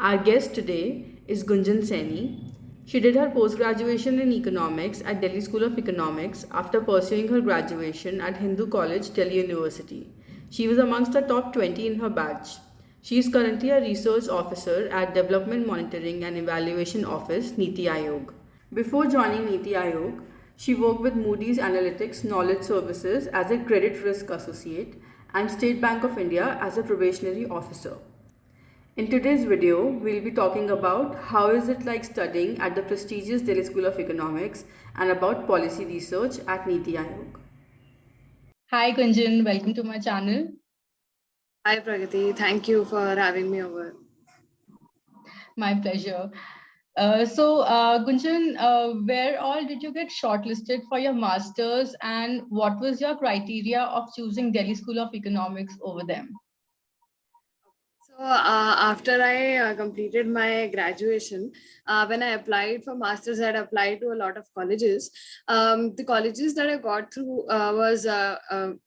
Our guest today is Gunjan Saini. She did her post-graduation in economics at Delhi School of Economics after pursuing her graduation at Hindu College, Delhi University. She was amongst the top 20 in her batch. She is currently a research officer at Development Monitoring and Evaluation Office, Niti Ayog. Before joining Niti Ayog, she worked with Moody's Analytics Knowledge Services as a credit risk associate and State Bank of India as a probationary officer. In today's video, we'll be talking about how is it like studying at the prestigious Delhi School of Economics and about policy research at Niti Ayog. Hi Gunjan, welcome to my channel. Hi Pragati, thank you for having me over. My pleasure. Gunjan, where all did you get shortlisted for your masters and what was your criteria of choosing Delhi School of Economics over them? So after I completed my graduation, when I applied for masters, I had applied to a lot of colleges. The colleges that I got through was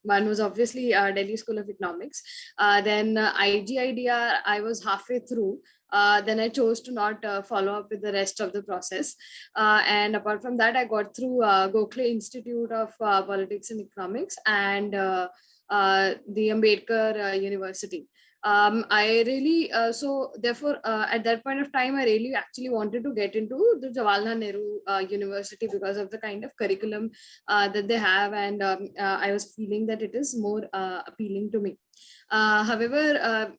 one was obviously Delhi School of Economics. Then IGIDR, I was halfway through. Then I chose to not follow up with the rest of the process. And apart from that, I got through Gokhale Institute of Politics and Economics and the Ambedkar University. I really so therefore at that point of time I really actually wanted to get into the Jawaharlal Nehru University because of the kind of curriculum that they have, and I was feeling that it is more appealing to me. However,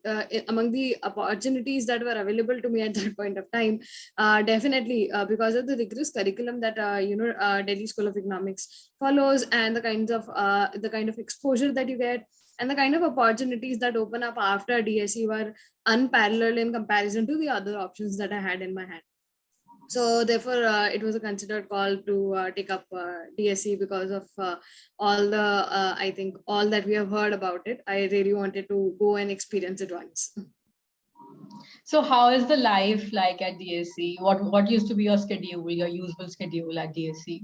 among the opportunities that were available to me at that point of time, definitely because of the rigorous curriculum that Delhi School of Economics follows, and the kind of exposure that you get, and the kind of opportunities that open up after DSE were unparalleled in comparison to the other options that I had in my hand. So therefore, it was a considered call to take up DSE because of all the, I think, all that we have heard about it. I really wanted to go and experience it once. So how is the life like at DSE? What used to be your schedule, your usual schedule at DSE?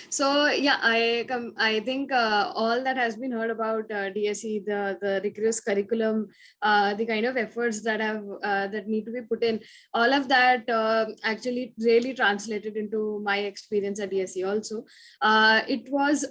So yeah, I think all that has been heard about DSE, the rigorous curriculum, the kind of efforts that have that need to be put in, all of that actually really translated into my experience at DSE also. It was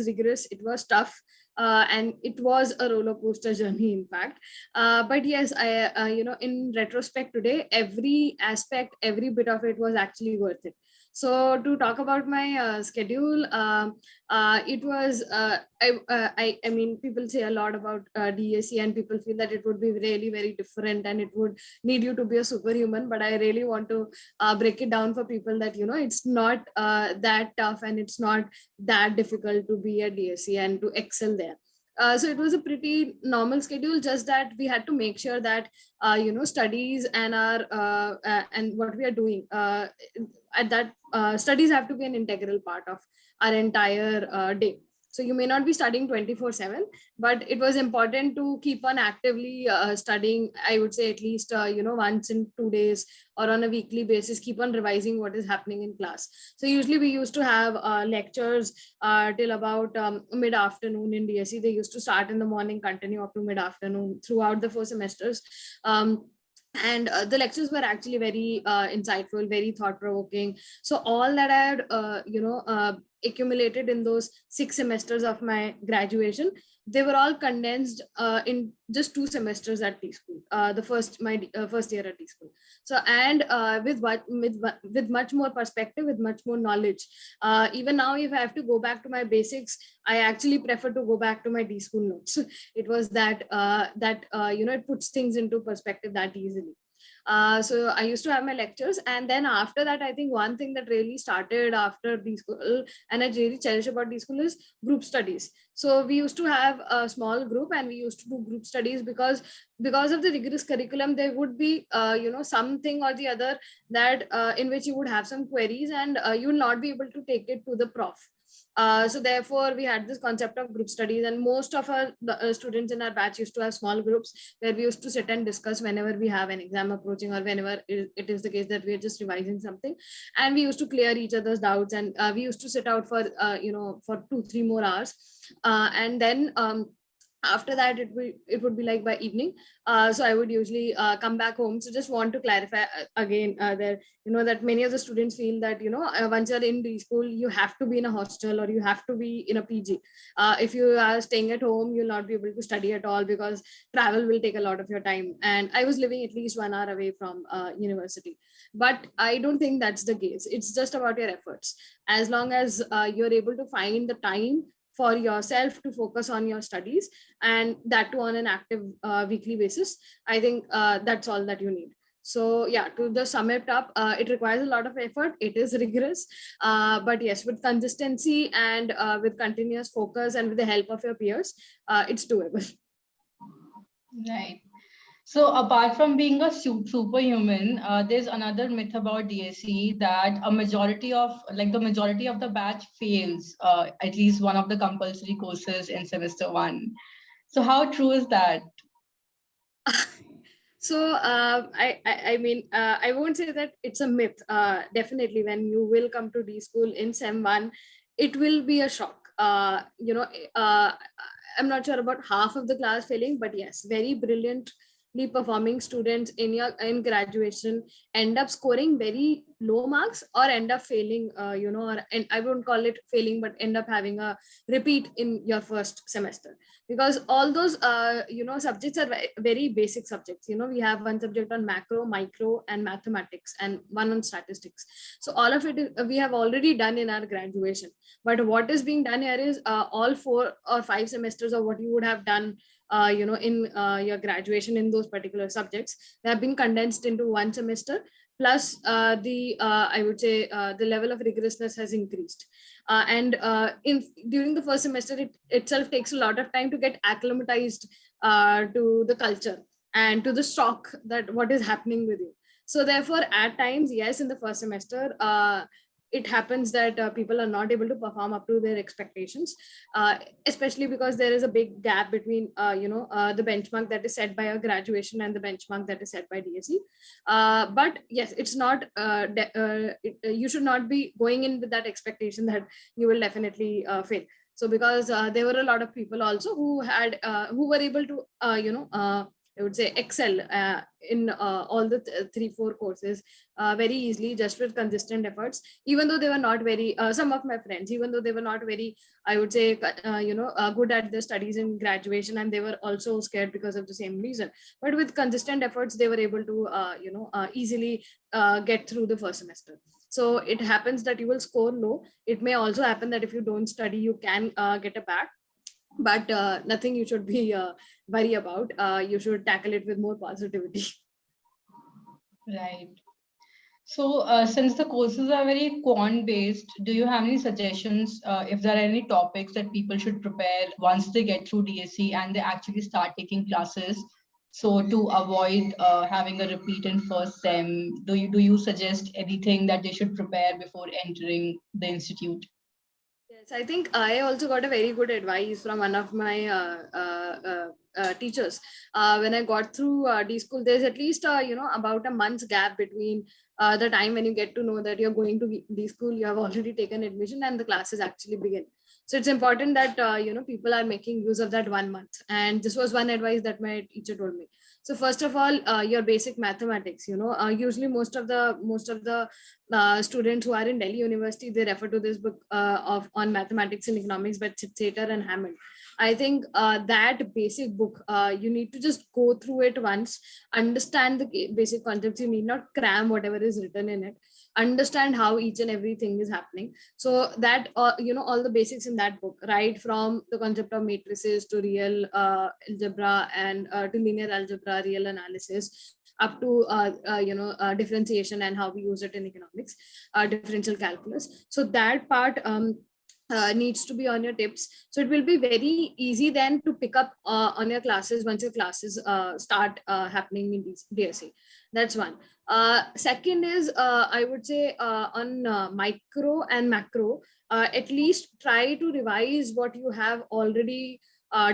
rigorous, it was tough. And it was a roller coaster journey, in fact. But yes, I in retrospect today, every aspect, every bit of it was actually worth it. So to talk about my schedule, it was I mean, people say a lot about DSE, and people feel that it would be really very different and it would need you to be a superhuman. But I really want to break it down for people that it's not that tough and it's not that difficult to be a DSE and to excel there. So it was a pretty normal schedule, just that we had to make sure that studies and our and what we are doing at that studies have to be an integral part of our entire day. So you may not be studying 24/7, but it was important to keep on actively studying. I would say at least once in 2 days or on a weekly basis, keep on revising what is happening in class. So usually we used to have lectures till about mid-afternoon in DSE. They used to start in the morning, continue up to mid-afternoon throughout the 4 semesters. And the lectures were actually very insightful, very thought-provoking. So all that I had accumulated in those 6 semesters of my graduation, they were all condensed in just 2 semesters at T school, the first year at T school. So and with much more perspective, with much more knowledge. Even now, if I have to go back to my basics, I actually prefer to go back to my D school notes. It was that it puts things into perspective that easily. So I used to have my lectures, and then after that, I think one thing that really started after D school, and I really cherish about D school, is group studies. So we used to have a small group, and we used to do group studies because of the rigorous curriculum, there would be something or the other that in which you would have some queries, and you will not be able to take it to the prof. So therefore, we had this concept of group studies, and most of our students in our batch used to have small groups where we used to sit and discuss whenever we have an exam approaching, or whenever it is the case that we are just revising something, and we used to clear each other's doubts, and we used to sit out for for 2-3 more hours, and then After that, it would be like by evening. So I would usually come back home. So just want to clarify again that, that many of the students feel that, once you're in D school, you have to be in a hostel or you have to be in a PG. If you are staying at home, you'll not be able to study at all because travel will take a lot of your time. And I was living at least 1 hour away from university. But I don't think that's the case. It's just about your efforts. As long as you're able to find the time for yourself to focus on your studies, and that too on an active weekly basis, I think that's all that you need. So yeah, to just sum it up, it requires a lot of effort. It is rigorous, but yes, with consistency and with continuous focus and with the help of your peers, it's doable. Right. So apart from being a superhuman, there's another myth about DSE that the majority of the batch fails at least one of the compulsory courses in semester 1. So how true is that? So I mean, I won't say that it's a myth. Definitely, when you will come to D school in Sem 1, it will be a shock. I'm not sure about half of the class failing, but yes, very brilliantly performing students in graduation end up scoring very low marks or end up failing, and I won't call it failing, but end up having a repeat in your first semester, because all those subjects are very basic subjects. We have one subject on macro, micro, and mathematics, and one on statistics. So all of it we have already done in our graduation. But what is being done here is all 4 or 5 semesters of what you would have done in your graduation in those particular subjects, they have been condensed into one semester. Plus I would say the level of rigorousness has increased. And during the first semester, it itself takes a lot of time to get acclimatized to the culture and to the shock that what is happening with you. So therefore, at times, yes, in the first semester, it happens that people are not able to perform up to their expectations, especially because there is a big gap between the benchmark that is set by a graduation and the benchmark that is set by DSE. But yes, it's not you should not be going in with that expectation that you will definitely fail. So because there were a lot of people also who were able to I would say excel in all the 3-4 courses very easily, just with consistent efforts, even though they were not very, some of my friends, even though they were not very, I would say, good at their studies in graduation, and they were also scared because of the same reason. But with consistent efforts, they were able to, easily get through the first semester. So it happens that you will score low. It may also happen that if you don't study, you can get a back. But nothing you should be worry about. You should tackle it with more positivity. Right. So since the courses are very quant based, do you have any suggestions if there are any topics that people should prepare once they get through DSE and they actually start taking classes? So to avoid having a repeat in first sem, do you suggest anything that they should prepare before entering the institute? Yes, I think I also got a very good advice from one of my teachers. When I got through D school, there's at least about a month's gap between the time when you get to know that you're going to D school, you have already taken admission, and the classes actually begin. So it's important that people are making use of that 1 month. And this was one advice that my teacher told me. So first of all, your basic mathematics. Usually most of the students who are in Delhi University, they refer to this book on mathematics and economics by Sater and Hammond. I think that basic book, you need to just go through it once, understand the basic concepts. You need not cram whatever is written in it. Understand how each and everything is happening. So that all the basics in that book, right from the concept of matrices to real algebra and to linear algebra, real analysis, up to differentiation and how we use it in economics, differential calculus. So that part needs to be on your tips. So it will be very easy then to pick up on your classes once your classes start happening in DSE. That's one. Second is, I would say on micro and macro, at least try to revise what you have already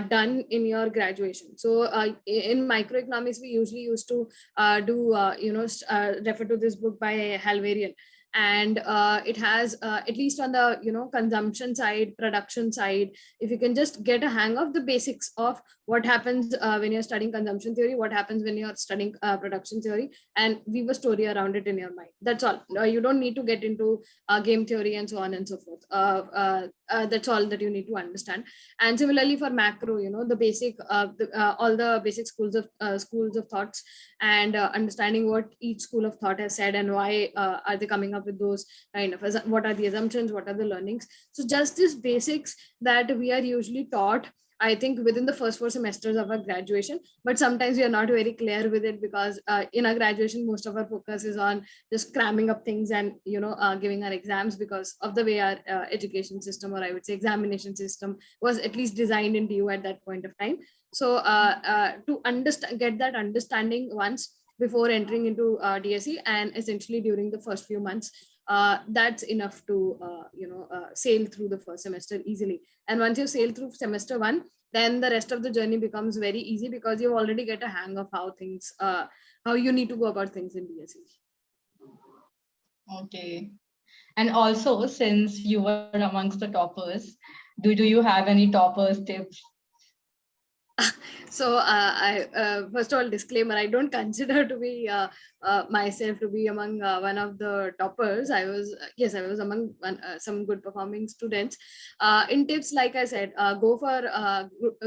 done in your graduation. So in microeconomics, we usually used to refer to this book by Halvarian. and it has at least on the consumption side, production side, if you can just get a hang of the basics of what happens when you're studying consumption theory, what happens when you're studying production theory, and weave a story around it in your mind. That's all. You don't need to get into game theory and so on and so forth. That's all that you need to understand. And similarly for macro, the basic all the basic schools of thoughts, and understanding what each school of thought has said and why are they coming up with those kind of, what are the assumptions, what are the learnings. So just these basics that we are usually taught, I think, within the first 4 semesters of our graduation, but sometimes we are not very clear with it, because in our graduation, most of our focus is on just cramming up things and, giving our exams, because of the way our education system, or I would say examination system, was at least designed in DU at that point of time. So to understand, get that understanding once before entering into DSE, and essentially during the first few months, that's enough to sail through the first semester easily. And once you sail through semester 1, then the rest of the journey becomes very easy, because you already get a hang of how things how you need to go about things in DSE. Okay. And also, since you were amongst the toppers, do you have any toppers tips? So I first of all, disclaimer, I don't consider to be myself to be among one of the toppers. I was among some good performing students. In tips, like I said, go for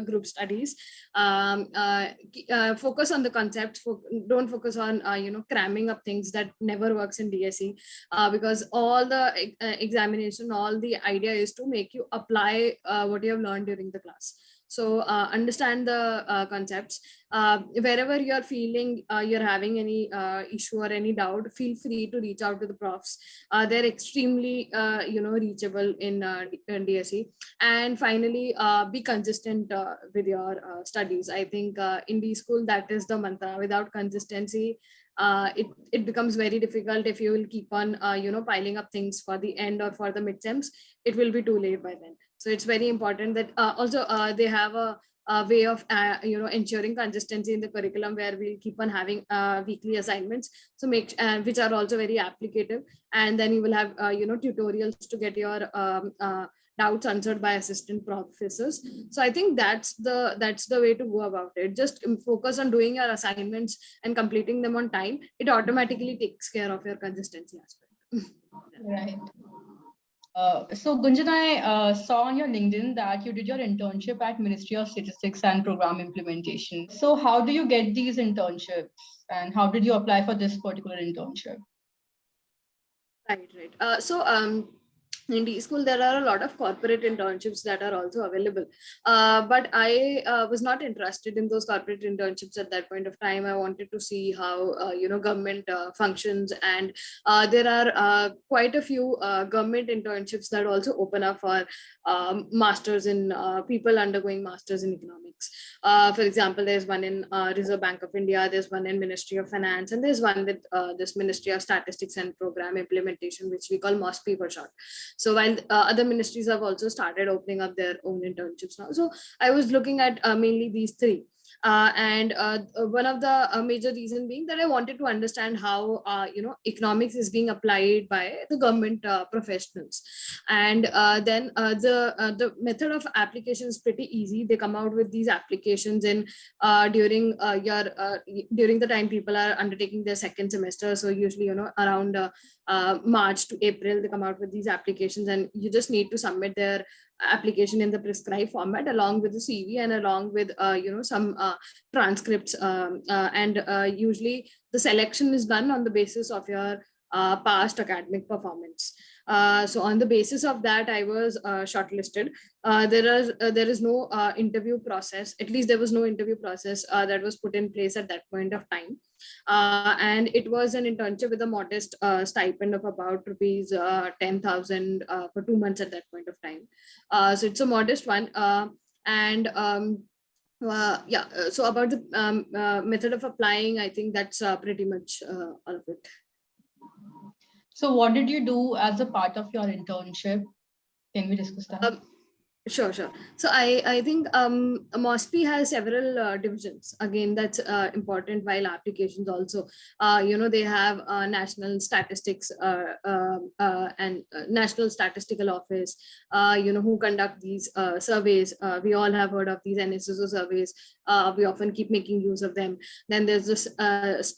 group studies. Focus on the concepts. Don't focus on cramming up things that never works in DSE, because all the examination, all the idea is to make you apply what you have learned during the class. So understand the concepts. Wherever you're feeling you're having any issue or any doubt, feel free to reach out to the profs. They're extremely reachable in DSE. And finally, be consistent with your studies. I think in D school, that is the mantra. Without consistency, it becomes very difficult. If you will keep on piling up things for the end or for the midterms, it will be too late by then. So it's very important that also they have a way of ensuring consistency in the curriculum, where we'll keep on having weekly assignments, so which are also very applicative, and then you will have tutorials to get your doubts answered by assistant professors. So I think that's the way to go about it. Just focus on doing your assignments and completing them on time. It automatically takes care of your consistency aspect. Right. So Gunjan, I saw on your LinkedIn that you did your internship at Ministry of Statistics and Program Implementation. So how do you get these internships, and how did you apply for this particular internship? Right. So in D school, there are a lot of corporate internships that are also available. But I was not interested in those corporate internships at that point of time. I wanted to see how, government functions. And there are quite a few government internships that also open up for masters in people undergoing masters in economics. For example, there's one in Reserve Bank of India, there's one in Ministry of Finance, and there's one with this Ministry of Statistics and Program Implementation, which we call MOSPI for short. So while other ministries have also started opening up their own internships now. So I was looking at mainly these three. And one of the major reason being that I wanted to understand how economics is being applied by the government professionals. And then the method of application is pretty easy. They come out with these applications in during the time people are undertaking their second semester. So usually around March to April, they come out with these applications, and you just need to submit their application in the prescribed format along with the CV and along with some transcripts, and usually the selection is done on the basis of your past academic performance. So on the basis of that, I was shortlisted. There is no interview process. At least there was no interview process that was put in place at that point of time. And it was an internship with a modest stipend of about rupees 10,000 for 2 months at that point of time. So it's a modest one. So about the method of applying, I think that's pretty much all of it. So what did you do as a part of your internship? Can we discuss that? Sure, sure. So I think MOSPI has several divisions. Again, that's important while applications also. They have national statistics and National Statistical Office, who conduct these surveys. We all have heard of these NSSO surveys. We often keep making use of them. Then there's this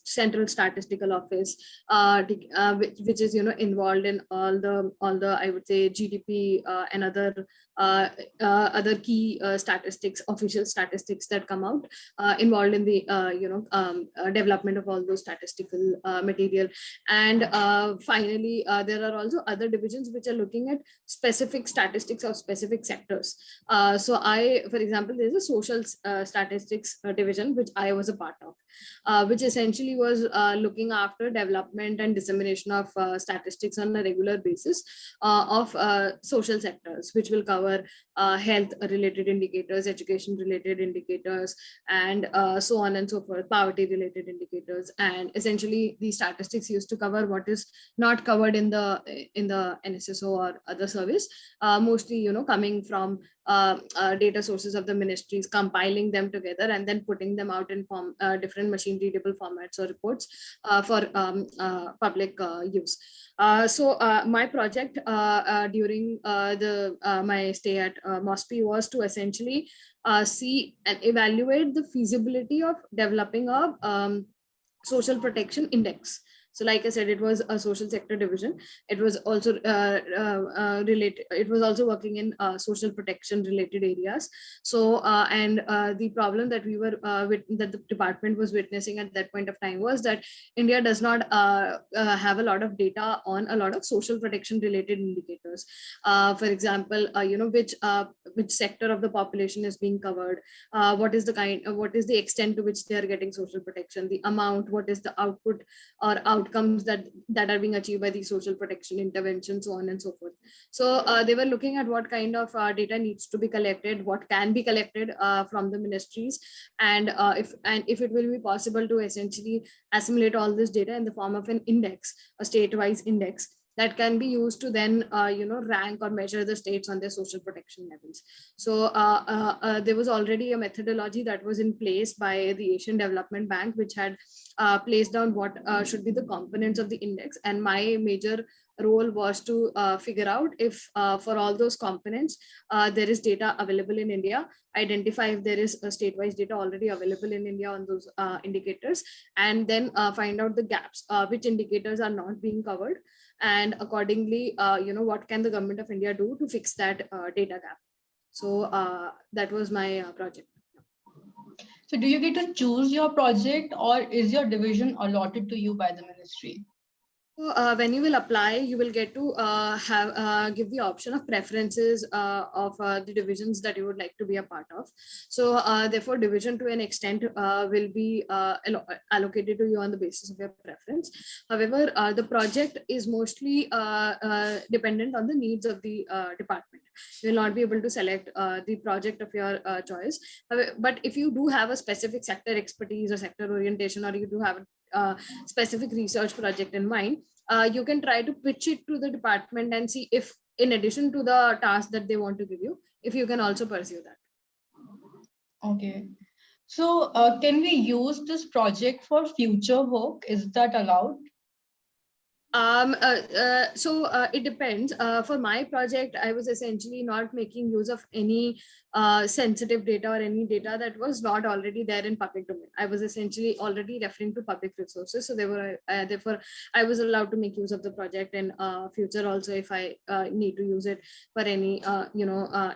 Central Statistical Office, which is involved in all the I would say GDP and other key statistics, official statistics that come out, involved in the development of all those statistical material. And finally, there are also other divisions which are looking at specific statistics of specific sectors. For example, there's a social statistics division which I was a part of, which essentially was looking after development and dissemination of statistics on a regular basis of social sectors, which will cover health related indicators, education related indicators, and so on and so forth, poverty related indicators. And essentially these statistics used to cover what is not covered in the NSSO or other service, mostly coming from data sources of the ministries, compiling them together and then putting them out in different machine readable formats or reports for public use. My project during my stay at MOSPI was to essentially see and evaluate the feasibility of developing a social protection index. So like I said, it was a social sector division. It was also related. It was also working in social protection related areas. The problem that that the department was witnessing at that point of time was that India does not have a lot of data on a lot of social protection related indicators. For example, which sector of the population is being covered, what is the extent to which they are getting social protection, the amount, what is the output or outcomes that are being achieved by these social protection interventions, so on and so forth. So they were looking at what kind of data needs to be collected, what can be collected from the ministries, and if it will be possible to essentially assimilate all this data in the form of an index, a state-wise index that can be used to then rank or measure the states on their social protection levels. So there was already a methodology that was in place by the Asian Development Bank, which had placed down what should be the components of the index. And my major role was to figure out if for all those components there is data available in India, identify if there is a state-wise data already available in India on those indicators, and then find out the gaps, which indicators are not being covered, and accordingly what can the government of India do to fix that data gap. So that was my project. So do you get to choose your project, or is your division allotted to you by the ministry? So when you will apply, you will get to give the option of preferences of the divisions that you would like to be a part of. So therefore, division to an extent will be allocated to you on the basis of your preference. However, the project is mostly dependent on the needs of the department. You will not be able to select the project of your choice. But if you do have a specific sector expertise or sector orientation, or you do have a specific research project in mind, you can try to pitch it to the department and see if, in addition to the task that they want to give you, if you can also pursue that. Okay. So can we use this project for future work? Is that allowed? It depends. For my project, I was essentially not making use of any sensitive data or any data that was not already there in public domain. I was essentially already referring to public resources. So therefore, I was allowed to make use of the project in future also if I need to use it for any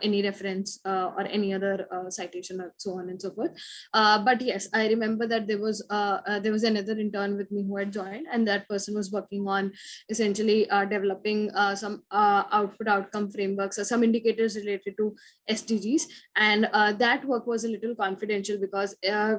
any reference or any other citation or so on and so forth. But yes, I remember that there was another intern with me who had joined, and that person was working on essentially developing some outcome frameworks or some indicators related to SDGs, and that work was a little confidential because the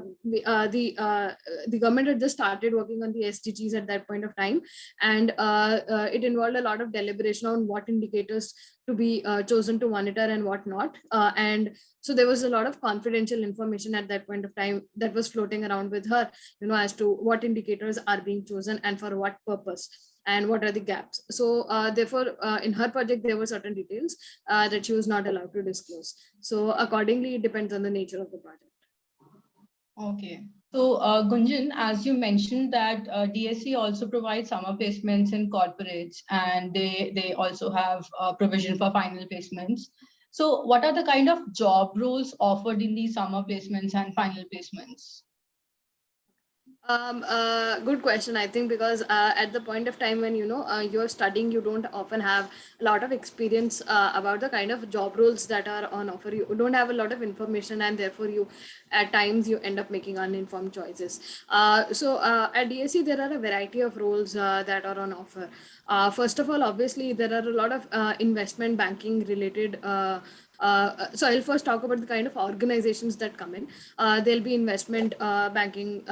government had just started working on the SDGs at that point of time, and it involved a lot of deliberation on what indicators to be chosen to monitor and what not, and so there was a lot of confidential information at that point of time that was floating around with her, as to what indicators are being chosen and for what purpose. and what are the gaps. So therefore, in her project, there were certain details that she was not allowed to disclose. So accordingly, it depends on the nature of the project. Okay. So, Gunjan, as you mentioned that DSE also provides summer placements in corporates, and they also have provision for final placements. So what are the kind of job roles offered in these summer placements and final placements? Good question. I think because at the point of time when you're studying, you don't often have a lot of experience about the kind of job roles that are on offer. You don't have a lot of information, and therefore you, at times, you end up making uninformed choices. So at DSE, there are a variety of roles that are on offer. First of all, obviously, there are a lot of investment banking related. So I'll first talk about the kind of organizations that come in. There'll be investment banking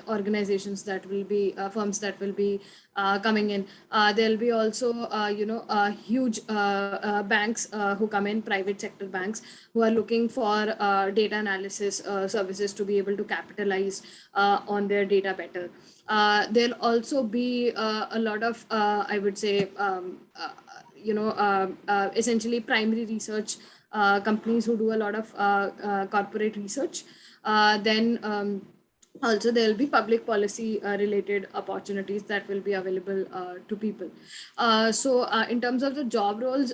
organizations that will be firms that will be coming in. There'll be also huge banks who come in, private sector banks who are looking for data analysis services to be able to capitalize on their data better. There'll also be a lot of I would say essentially primary research companies who do a lot of corporate research. Then also there will be public policy related opportunities that will be available to people. So in terms of the job roles,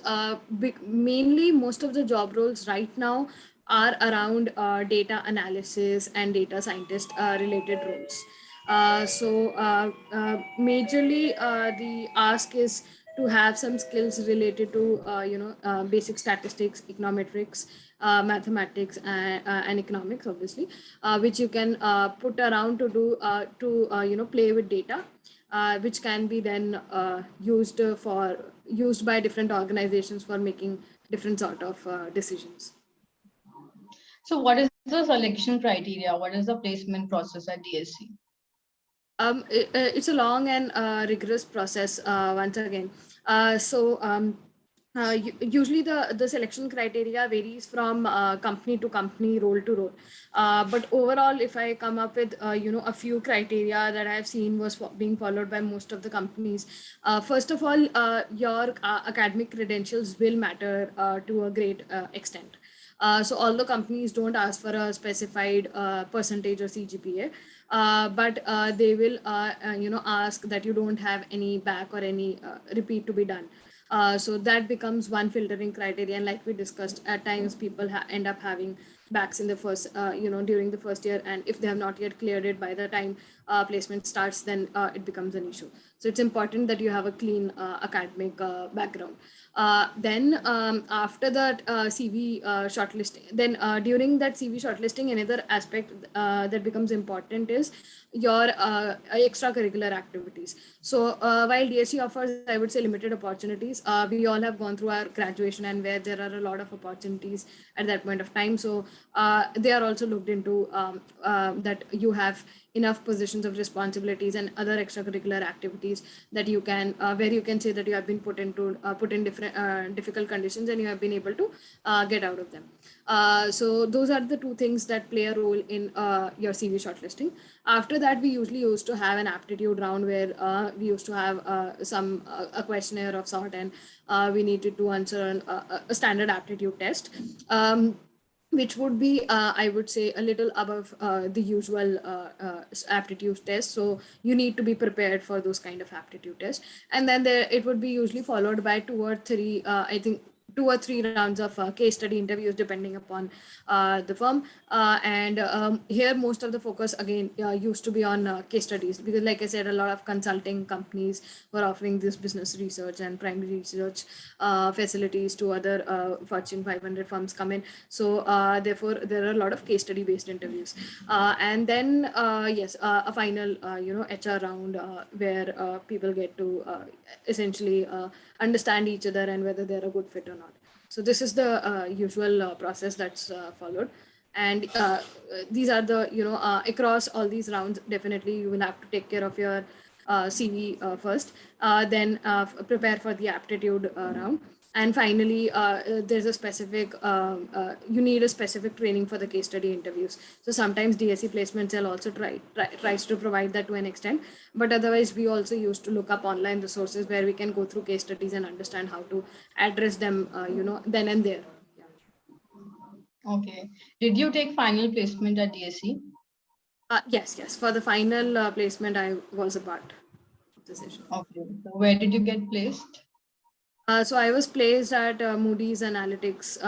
mainly most of the job roles right now are around data analysis and data scientist related roles. Majorly the ask is to have some skills related to basic statistics, econometrics, mathematics, and economics, obviously, which you can put around to do play with data, which can be then used by different organizations for making different sort of decisions. So what is the selection criteria? What is the placement process at DSE? It's a long and rigorous process once again. Usually the selection criteria varies from company to company, role to role. But overall, if I come up with a few criteria that I have seen was being followed by most of the companies. First of all, your academic credentials will matter to a great extent. So although companies don't ask for a specified percentage or CGPA, but they will ask that you don't have any back or any repeat to be done. So that becomes one filtering criteria, and like we discussed, at times people end up having backs in the first during the first year, and if they have not yet cleared it by the time placement starts, then it becomes an issue. So it's important that you have a clean academic background. Then after that CV shortlisting, then during that CV shortlisting, another aspect that becomes important is your extracurricular activities. So while DSE offers, I would say, limited opportunities, we all have gone through our graduation and where there are a lot of opportunities at that point of time. So they are also looked into that you have enough positions of responsibilities and other extracurricular activities that you can where you can say that you have been put in different difficult conditions and you have been able to get out of them. So those are the two things that play a role in your CV shortlisting. After that, we usually used to have an aptitude round where we used to have a questionnaire of sort, and we needed to answer a standard aptitude test. Which would be, I would say, a little above the usual aptitude test. So you need to be prepared for those kind of aptitude tests. And then it would be usually followed by 2 or 3 rounds of case study interviews, depending upon the firm. Here, most of the focus, again, used to be on case studies, because like I said, a lot of consulting companies were offering this business research and primary research facilities to other Fortune 500 firms come in. So therefore, there are a lot of case study based interviews. And then, yes, a final, HR round where people get to essentially understand each other and whether they're a good fit or not. So this is the usual process that's followed. And these are the, across all these rounds, definitely you will have to take care of your CV first, then prepare for the aptitude round. And finally, there's a specific, you need a specific training for the case study interviews. So sometimes DSE placement cell also tries to provide that to an extent, but otherwise we also used to look up online resources where we can go through case studies and understand how to address them, then and there. Okay. Did you take final placement at DSE? Yes. For the final placement, I was a part of the session. Okay. So where did you get placed? So I was placed at Moody's Analytics,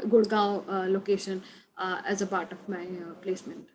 Gurgaon location as a part of my placement.